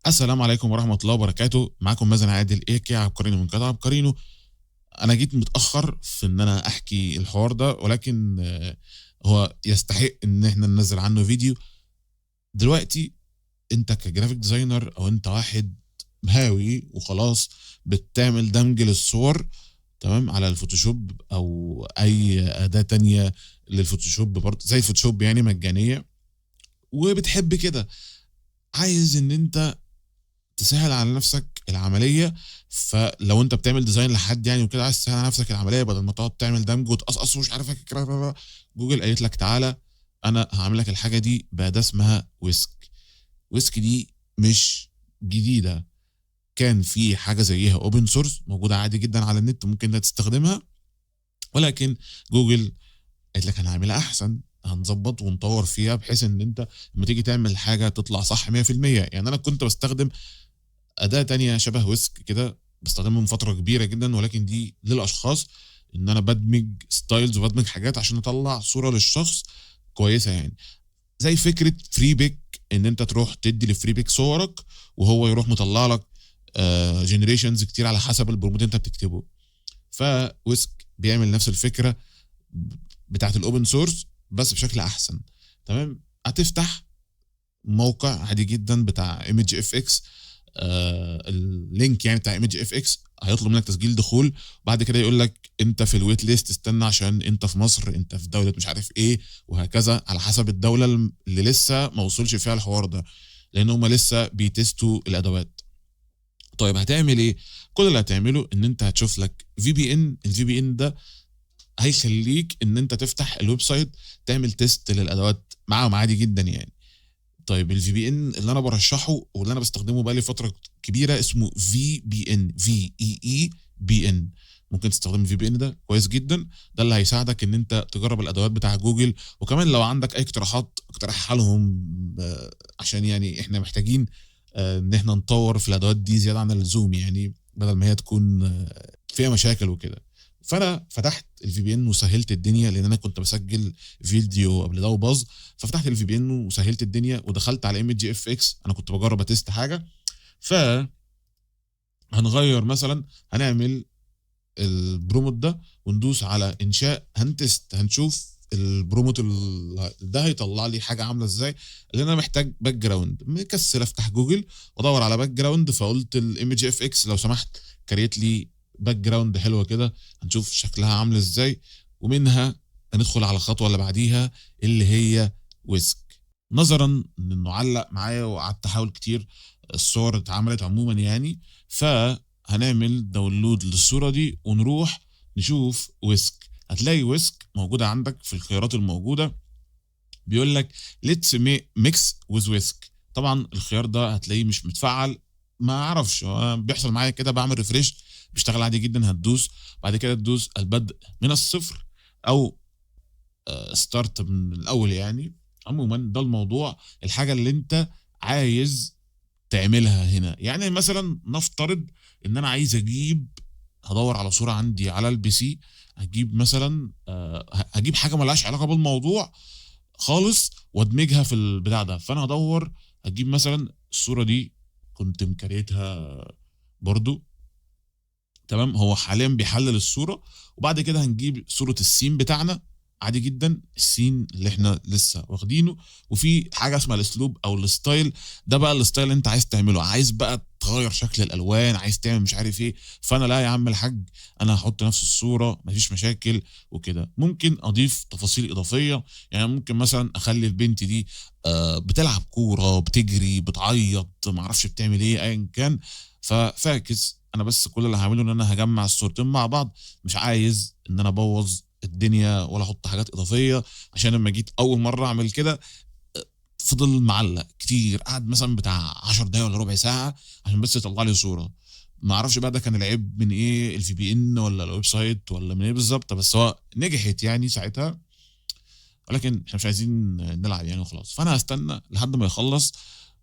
السلام عليكم ورحمة الله وبركاته. معاكم مازن عادل ايه عبقرينو من قناة عبقرينو. انا جيت متأخر في ان انا احكي الحوار ده، ولكن هو يستحق ان احنا ننزل عنه فيديو دلوقتي. انت كجرافيك ديزاينر او انت واحد هاوي وخلاص بتعمل دمج للصور تمام على الفوتوشوب او اي أداة تانية للفوتوشوب، برضه زي الفوتوشوب يعني مجانية، وبتحب كده، عايز ان انت تسهل على نفسك العمليه. فلو انت بتعمل ديزاين لحد يعني وكده، عايز تسهل على نفسك العمليه بدل ما تقعد تعمل دمج وتقصقص ومش عارف جوجل قالت لك تعالى انا هعمل لك الحاجه دي باداه اسمها ويسك. ويسك دي مش جديده، كان في حاجه زيها اوبن سورس موجوده عادي جدا على النت، ممكن انت تستخدمها، ولكن جوجل قالت لك هنعملها احسن، هنظبط ونطور فيها بحيث ان انت لما تيجي تعمل حاجه تطلع صح 100%. يعني انا كنت بستخدم اداه تانية شبه ويسك كده، بستخدمها من فتره كبيره جدا، ولكن دي للاشخاص، ان انا بدمج ستايلز وبدمج حاجات عشان اطلع صوره للشخص كويسه يعني. زي فكره فري بيك، ان انت تروح تدي لفري بيك صورك وهو يروح مطلع لك جنريشنز كتير على حسب البروموت اللي انت بتكتبه. فويسك بيعمل نفس الفكره بتاعت الاوبن سورس بس بشكل احسن. تمام، هتفتح موقع عادي جدا بتاع ايمج اف اكس، اللينك يعني بتاع ايمج اف اكس هيطلب منك تسجيل دخول، وبعد كده يقول لك انت في الويت ليست، استنى عشان انت في مصر، انت في دوله مش عارف ايه، وهكذا على حسب الدوله اللي لسه ما وصلش فيها الحوار ده، لان هم لسه بيتستوا الادوات. طيب هتعمل ايه؟ كل اللي هتعمله ان انت هتشوف لك في بي ان. الفي بي ان ده هيخليك ان انت تفتح الويب سايت تعمل تيست للادوات معاهم عادي جدا يعني. طيب الفي بي ان اللي انا برشحه واللي انا بستخدمه بقالي فتره كبيره اسمه في بي ان، VEEBN. ممكن تستخدم الفي بي ان ده كويس جدا، ده اللي هيساعدك ان انت تجرب الادوات بتاع جوجل. وكمان لو عندك اي اقتراحات اقترحها لهم، عشان يعني احنا محتاجين ان احنا نطور في الادوات دي زياده عن اللزوم، يعني بدل ما هي تكون فيها مشاكل وكده. فانا فتحت الفي بي ان وسهلت الدنيا، لان انا كنت بسجل فيديو قبل ده وباظ، ففتحت الفي بي ان وسهلت الدنيا ودخلت على ايمج اف اكس. انا كنت بجرب اتست حاجه، فهنغير مثلا، هنعمل البروموت ده وندوس على انشاء، هنتست، هنشوف البروموت ده هيطلع لي حاجه عامله ازاي. لان انا محتاج باك جراوند، مكسل افتح جوجل وادور على باك جراوند، فقلت الايمج اف اكس لو سمحت كريت لي باك جراوند حلوه كده، هنشوف شكلها عامل ازاي، ومنها هندخل على الخطوه اللي بعديها اللي هي ويسك. نظرا ان انه علق معايا وقعدت احاول كتير، الصور اتعملت عموما يعني، فهنعمل داونلود للصوره دي ونروح نشوف ويسك. هتلاقي ويسك موجوده عندك في الخيارات الموجوده، بيقول لك ليتس ميكس ويز ويسك. طبعا الخيار ده هتلاقيه مش متفعل، ما اعرفش، هو بيحصل معايا كده، بعمل ريفريش بيشتغل عادي جدا. هتدوس بعد كده تدوس البدء من الصفر، او ستارت من الاول يعني. عموما ده الموضوع، الحاجه اللي انت عايز تعملها هنا. يعني مثلا نفترض ان انا عايز اجيب، هدور على صوره عندي على البي سي، هجيب مثلا هجيب حاجه ملهاش علاقه بالموضوع خالص وادمجها في البتاع ده. فانا هدور، هجيب مثلا الصوره دي كنت مكريتها برضو. تمام، هو حاليا بيحلل الصوره، وبعد كده هنجيب صوره السين بتاعنا عادي جدا، السين اللي احنا لسه واخدينه. وفي حاجه اسمها الاسلوب او الستايل، ده بقى الستايل اللي انت عايز تعمله، عايز بقى تغير شكل الالوان، عايز تعمل مش عارف ايه. فانا لا يا عم الحاج، انا هحط نفس الصوره مفيش مشاكل وكده. ممكن اضيف تفاصيل اضافيه، يعني ممكن مثلا اخلي البنت دي بتلعب كوره، بتجري، بتعيط، معرفش بتعمل ايه ايا كان. ففاكس انا بس كل اللي هعمله ان انا هجمع الصورتين مع بعض، مش عايز ان انا ابوظ الدنيا ولا احط حاجات اضافيه. عشان لما جيت اول مره اعمل كده فضل معلق كتير، قعد مثلا بتاع 10 دقايق ولا ربع ساعه عشان بس يطلع لي صوره. ما اعرفش بقى ده كان العيب من ايه، الفي بي ان ولا الويب سايت ولا من ايه بالظبط، بس هو نجحت يعني ساعتها. ولكن احنا مش عايزين نلعب يعني وخلاص، فانا هستنى لحد ما يخلص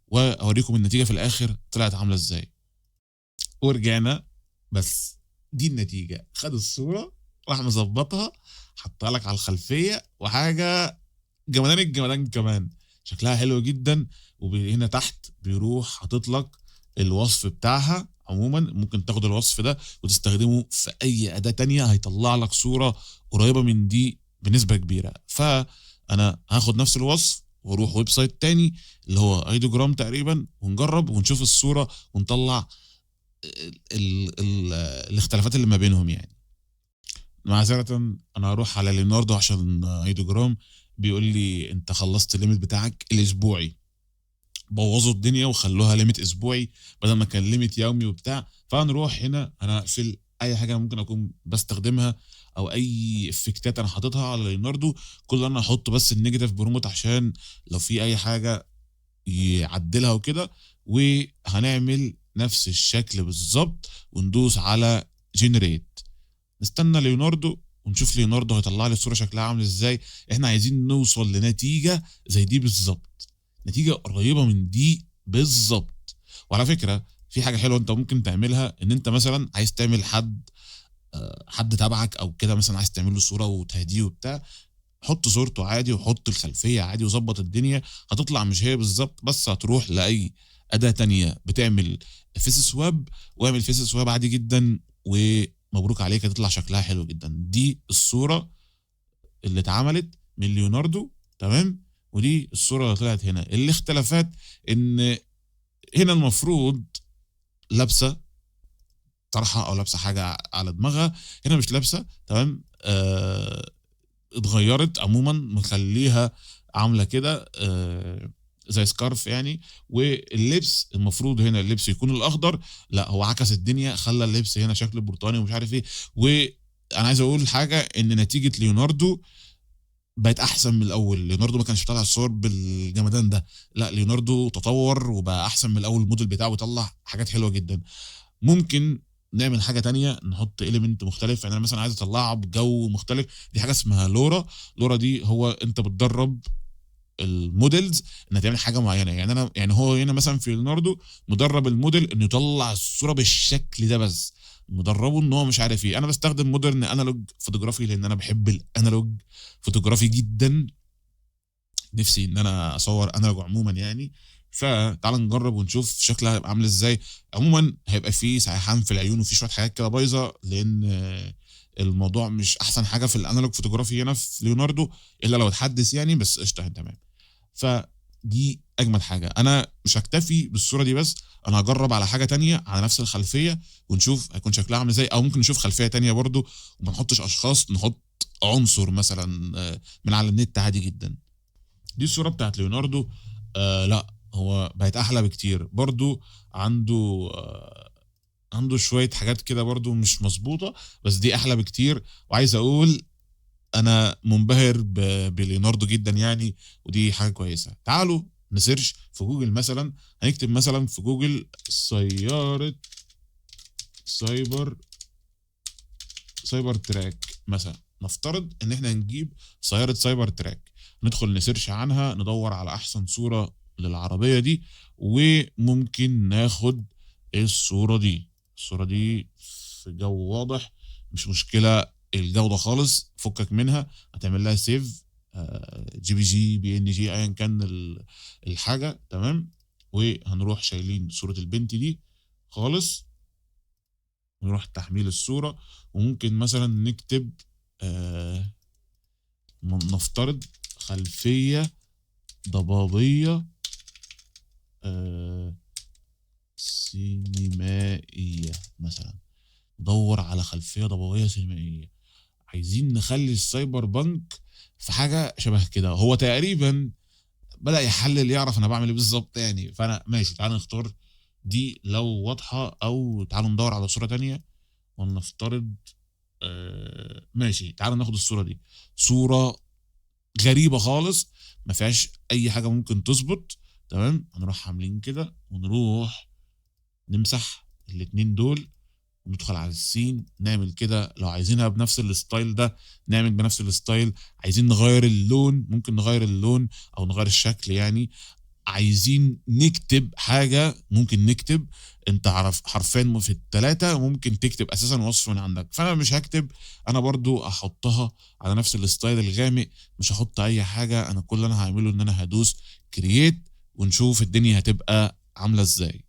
واوريكم النتيجه في الاخر طلعت عامله ازاي. ورجعنا، بس دي النتيجه، خد الصوره راح مظبطها، حطها لك على الخلفيه، وحاجه جمدان الجمدان كمان، شكلها حلو جدا. وهنا تحت بيروح حاطط لك الوصف بتاعها عموما ممكن تاخد الوصف ده وتستخدمه في اي اداة تانية، هيطلع لك صورة قريبة من دي بنسبة كبيرة. فانا هاخد نفس الوصف واروح ويب سايت تاني اللي هو ايدوجرام تقريبا، ونجرب ونشوف الصورة ونطلع ال الاختلافات اللي ما بينهم يعني. معذرة انا هروح على ليوناردو عشان ايدوجرام بيقول لي انت خلصت الليميت بتاعك الاسبوعي، بوظوا الدنيا وخلوها ليميت اسبوعي بدل ما كان ليميت يومي وبتاع. فهنروح هنا انا اقفل اي حاجه ممكن اكون بستخدمها او اي افكتات انا حاططها على ليوناردو، كل اللي انا احط بس النيجاتيف بروموت عشان لو في اي حاجه يعدلها وكده. وهنعمل نفس الشكل بالظبط وندوس على جنريت، نستنى ليوناردو ونشوف ليوناردو هيطلع لي الصوره شكلها عامل ازاي. احنا عايزين نوصل لنتيجه زي دي بالظبط، نتيجه قريبه من دي بالظبط. وعلى فكره في حاجه حلوه انت ممكن تعملها، ان انت مثلا عايز تعمل حد تبعك او كده، مثلا عايز تعمل له صوره وتهديه وبتاع، حط صورته عادي وحط الخلفيه عادي وظبط الدنيا، هتطلع مش هي بالظبط، بس هتروح لاي اداه تانية بتعمل فيس سواب واعمل فيس سواب عادي جدا ومبروك عليك، هتطلع شكلها حلو جدا. دي الصوره اللي اتعملت من ليوناردو تمام، ودي الصوره اللي طلعت هنا. الاختلافات ان هنا المفروض لابسه طرحه او لابسه حاجه على دماغها، هنا مش لابسه تمام. اتغيرت عموما مخليها عامله كده زي سكارف يعني. واللبس المفروض هنا اللبس يكون الاخضر، لا هو عكس الدنيا خلى اللبس هنا شكل برتقاني ومش عارف ايه. وانا عايز اقول حاجه، ان نتيجه ليوناردو بقت احسن من الاول. ليوناردو ما كانش طالع الصور بالجمدان ده، لا ليوناردو تطور وبقى احسن من الاول، الموديل بتاعه بيطلع حاجات حلوه جدا. ممكن نعمل حاجه تانية، نحط اليمنت مختلف. يعني انا مثلا عايز اطلعها بجو مختلف، دي حاجه اسمها لورا. لورا دي هو انت بتدرب الموديلز انها تعمل حاجه معينه. يعني انا يعني هو هنا مثلا في ليوناردو مدرب الموديل انه يطلع الصوره بالشكل ده، بس مدربه ان هو مش عارف ايه. انا بستخدم مودرن انالوج فوتوغرافي لان انا بحب الانالوج فوتوغرافي جدا، نفسي ان انا اصور انالوج عموما يعني. فتعال نجرب ونشوف شكلها هيبقى عامل ازاي. عموما هيبقى فيه سيحان في العيون وفي شويه حاجات كده بايظه، لان الموضوع مش احسن حاجه في الانالوج فوتوغرافي هنا في ليوناردو الا لو اتحدث يعني، بس قشطه تمام. فدي اجمد حاجه. انا مش هكتفي بالصوره دي بس، انا هجرب على حاجه تانية على نفس الخلفيه ونشوف هيكون شكلها عامل ازاي. او ممكن نشوف خلفيه تانية برضو وما نحطش اشخاص، نحط عنصر مثلا من على النت عادي جدا. دي الصوره بتاعت ليوناردو. لا هو بقت احلى بكتير برضو. عنده عنده شويه حاجات كده برضو مش مظبوطه، بس دي احلى بكتير. وعايز اقول انا منبهر بليوناردو جدا يعني، ودي حاجه كويسه. تعالوا نسيرش في جوجل مثلا، هنكتب مثلا في جوجل سياره سايبر سايبر تراك مثلا. نفترض ان احنا نجيب سياره سايبر تراك، ندخل نسيرش عنها ندور على احسن صوره للعربيه دي، وممكن ناخد الصوره دي. الصوره دي في جو واضح مش مشكله الجوده خالص، فكك منها، هتعمل لها سيف جي بي جي بي ان جي ايا كان الحاجه تمام. وهنروح شايلين صوره البنت دي خالص، نروح تحميل الصورة. وممكن مثلا نكتب نفترض خلفية ضبابية سينمائية مثلا، ندور على خلفية ضبابية سينمائية. عايزين نخلي السايبر بانك في حاجة شبه كده، هو تقريبا بدأ يحلل يعرف انا بعمل ايه بالظبط يعني. فانا ماشي، تعال نختار دي لو واضحة، او تعالوا ندور على صورة تانية ولنفترض ماشي. تعال ناخد الصورة دي، صورة غريبة خالص ما فيهاش اي حاجة ممكن تظبط تمام. هنروح عاملين كده ونروح نمسح الاتنين دول وندخل على السين، نعمل كده. لو عايزينها بنفس الستايل ده نعمل بنفس الستايل، عايزين نغير اللون ممكن نغير اللون او نغير الشكل يعني. عايزين نكتب حاجة ممكن نكتب، انت عارف حرفيا في التلاتة ممكن تكتب اساسا وصف من عندك. فانا مش هكتب، انا برضو احطها على نفس الستايل الغامق، مش هحط اي حاجة. انا كل اللي انا هعمله ان انا هدوس كرييت ونشوف الدنيا هتبقى عاملة ازاي.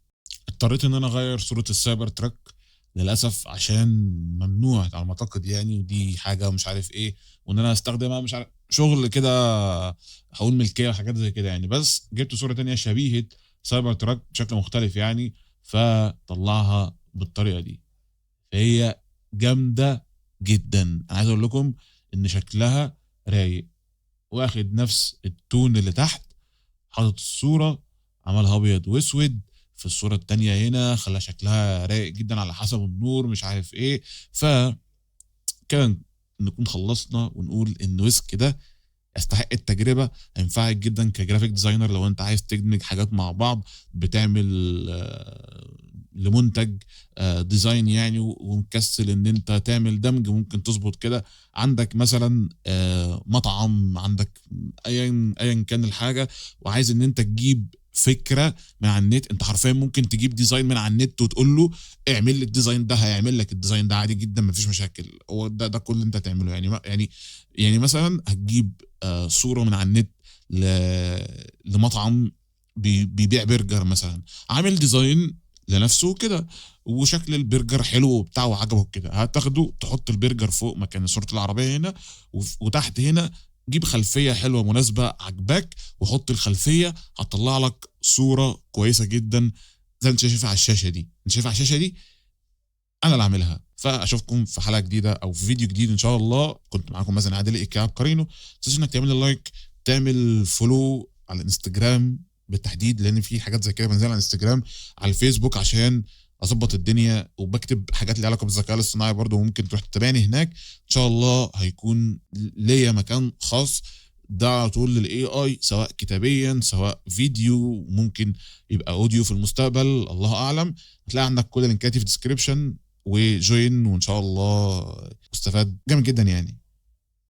اضطريت ان انا اغير صوره السايبر تراك للاسف، عشان ممنوع على ما اعتقد يعني، ودي حاجه مش عارف ايه، وان انا استخدمها مش عارف شغل كده، هقول ملكيه وحاجات زي كده يعني. بس جبت صوره تانية شبيهه سايبر تراك بشكل مختلف يعني، فطلعها بالطريقه دي. فهي جامده جدا. انا عايز اقول لكم ان شكلها رايق، واخد نفس التون اللي تحت، حاطط الصوره عملها ابيض واسود، في الصوره التانية هنا خلى شكلها رايق جدا على حسب النور مش عارف ايه. فكان نكون خلصنا ونقول ان ويسك ده يستحق التجربه، هينفعك جدا كجرافيك ديزاينر لو انت عايز تدمج حاجات مع بعض، بتعمل لمنتج ديزاين يعني، ومكسل ان انت تعمل دمج، ممكن تظبط كده. عندك مثلا مطعم، عندك ايا كان الحاجه، وعايز ان انت تجيب فكره من على النت، انت حرفيا ممكن تجيب ديزاين من على النت وتقول له اعمل لي الديزاين ده، هيعمل لك الديزاين ده عادي جدا، مفيش مشاكل. هو ده كل اللي انت تعمله يعني. يعني مثلا هتجيب صوره من على النت لمطعم بيبيع برجر مثلا، عامل ديزاين لنفسه كده، وشكل البرجر حلو وبتاع وعجبك كده، هتاخده تحط البرجر فوق مكان صورة العربية هنا، وتحت هنا جيب خلفية حلوة مناسبة عجباك، وحط الخلفية، هتطلع لك صورة كويسة جدا زي انت شايفها على الشاشة دي. انت شايفها على الشاشة دي انا اللي عاملها. فاشوفكم في حلقة جديدة او في فيديو جديد ان شاء الله. كنت معاكم مثلا عادل ايكاب قرينو. ما تنساش انك تعمل لايك، تعمل فولو على الانستجرام بالتحديد، لان في حاجات زي كده بنزلها على الانستجرام، على الفيسبوك عشان اظبط الدنيا، وبكتب حاجات ليها علاقه بالذكاء الاصطناعي برضه، ممكن تروح تتابعني هناك. ان شاء الله هيكون ليا مكان خاص ده على طول للاي اي، سواء كتابيا سواء فيديو، ممكن يبقى اوديو في المستقبل، الله اعلم. هتلاقي عندك كل اللينكات في الديسكربشن، وجوين، وان شاء الله استفاد جامد جدا يعني.